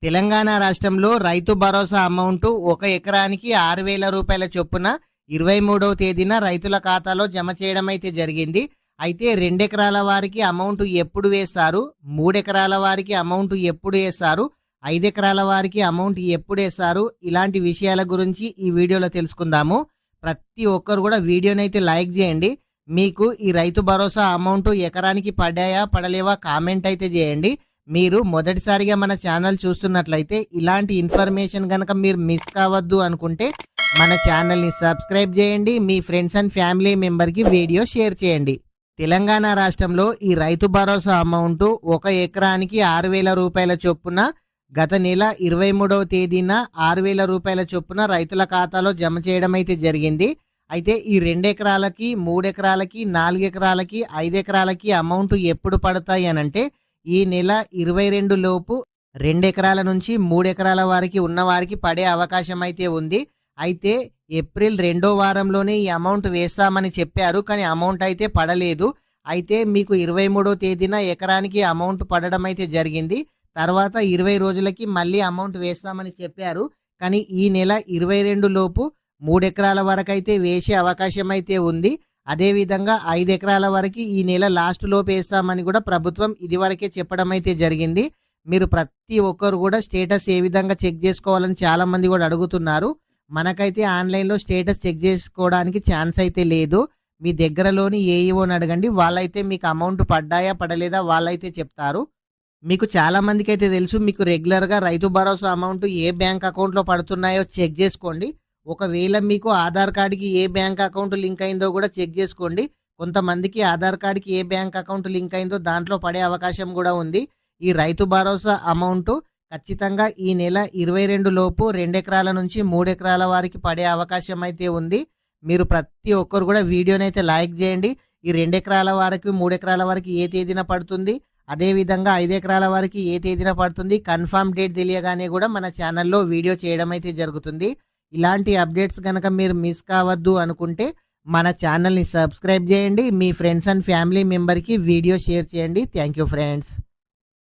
తెలంగాణ రాష్ట్రంలో రైతు భరోసా అమౌంట్ ఒక ఎకరానికి 6,000 రూపాయల చొప్పున 23వ తేదీన రైతుల ఖాతాలో జమ చేయడం అయితే జరిగింది. అయితే 2 ఎకరాల వారికి అమౌంట్ ఎప్పుడు వేస్తారు, 3 ఎకరాల వారికి అమౌంట్ ఎప్పుడు వేస్తారు, 5 ఎకరాల వారికి అమౌంట్ ఎప్పుడు వేస్తారు, ఇలాంటి విషయాల గురించి ఈ వీడియోలో తెలుసుకుందాము. ప్రతి ఒక్కరు కూడా వీడియోనైతే లైక్ చేయండి. మీకు ఈ రైతు భరోసా అమౌంట్ ఎకరానికి పడ్డాయా పడలేవా కామెంట్ అయితే చేయండి. మీరు మొదటిసారిగా మన ఛానల్ చూస్తున్నట్లయితే ఇలాంటి ఇన్ఫర్మేషన్ కనుక మీరు మిస్ కావద్దు అనుకుంటే మన ఛానల్ని సబ్స్క్రైబ్ చేయండి. మీ ఫ్రెండ్స్ అండ్ ఫ్యామిలీ మెంబర్కి వీడియో షేర్ చేయండి. తెలంగాణ రాష్ట్రంలో ఈ రైతు భరోసా అమౌంట్ ఒక ఎకరానికి 6,000 రూపాయల చొప్పున గత నెల 23వ తేదీన 6,000 రూపాయల చొప్పున రైతుల ఖాతాలో జమ చేయడం అయితే జరిగింది. అయితే ఈ 2 ఎకరాలకి, 3 ఎకరాలకి, 4 ఎకరాలకి, 5 ఎకరాలకి అమౌంట్ ఎప్పుడు పడతాయి అనంటే ఈ నెల 22 లోపు 2 ఎకరాల నుంచి 3 ఎకరాల వారికి ఉన్న వారికి పడే అవకాశం అయితే ఉంది. అయితే ఏప్రిల్ 2వ వారంలోనే ఈ అమౌంట్ వేస్తామని చెప్పారు, కానీ అమౌంట్ అయితే పడలేదు. అయితే మీకు 23వ తేదీన ఎకరానికి అమౌంట్ పడడం అయితే జరిగింది. తర్వాత 20 రోజులకి మళ్ళీ అమౌంట్ వేస్తామని చెప్పారు, కానీ ఈ నెల 22 లోపు 3 ఎకరాల వరకు అయితే వేసే అవకాశం అయితే ఉంది. అదేవిధంగా 5 ఎకరాల వరకు ఈ నెల లాస్ట్ లోపు వేస్తామని కూడా ప్రభుత్వం ఇదివరకే చెప్పడం అయితే జరిగింది. మీరు ప్రతి ఒక్కరు కూడా స్టేటస్ ఏ విధంగా చెక్ చేసుకోవాలని చాలా మంది కూడా అడుగుతున్నారు. మనకైతే ఆన్లైన్లో స్టేటస్ చెక్ చేసుకోవడానికి ఛాన్స్ అయితే లేదు. మీ దగ్గరలోని ఏఈఓని అడగండి, వాళ్ళైతే మీకు అమౌంట్ పడ్డాయా పడలేదా వాళ్ళైతే చెప్తారు. మీకు చాలా మందికి అయితే తెలుసు, మీకు రెగ్యులర్గా రైతు భరోసా అమౌంట్ ఏ బ్యాంక్ అకౌంట్లో పడుతున్నాయో చెక్ చేసుకోండి. ఒకవేళ మీకు ఆధార్ కార్డుకి ఏ బ్యాంక్ అకౌంట్ లింక్ అయిందో కూడా చెక్ చేసుకోండి. కొంతమందికి ఆధార్ కార్డుకి ఏ బ్యాంక్ అకౌంట్ లింక్ అయిందో దాంట్లో పడే అవకాశం కూడా ఉంది. ఈ రైతు భరోసా అమౌంట్ ఖచ్చితంగా ఈ నెల 22 లోపు 2 ఎకరాల నుంచి 3 ఎకరాల వారికి పడే అవకాశం అయితే ఉంది. మీరు ప్రతి ఒక్కరు కూడా వీడియోనైతే లైక్ చేయండి. ఈ 2 ఎకరాల వారికి, 3 ఎకరాల వారికి ఏ తేదీన పడుతుంది, అదేవిధంగా 5 ఎకరాల వారికి ఏ తేదీన పడుతుంది, కన్ఫర్మ్ డేట్ తెలియగానే కూడా మన ఛానల్లో వీడియో చేయడం అయితే జరుగుతుంది. ఇలాంటి అప్డేట్స్ కనుక మీరు మిస్ కావద్దు అనుకుంటే మన ఛానల్ని సబ్స్క్రైబ్ చేయండి. మీ ఫ్రెండ్స్ అండ్ ఫ్యామిలీ మెంబర్కి వీడియో షేర్ చేయండి. Thank you friends.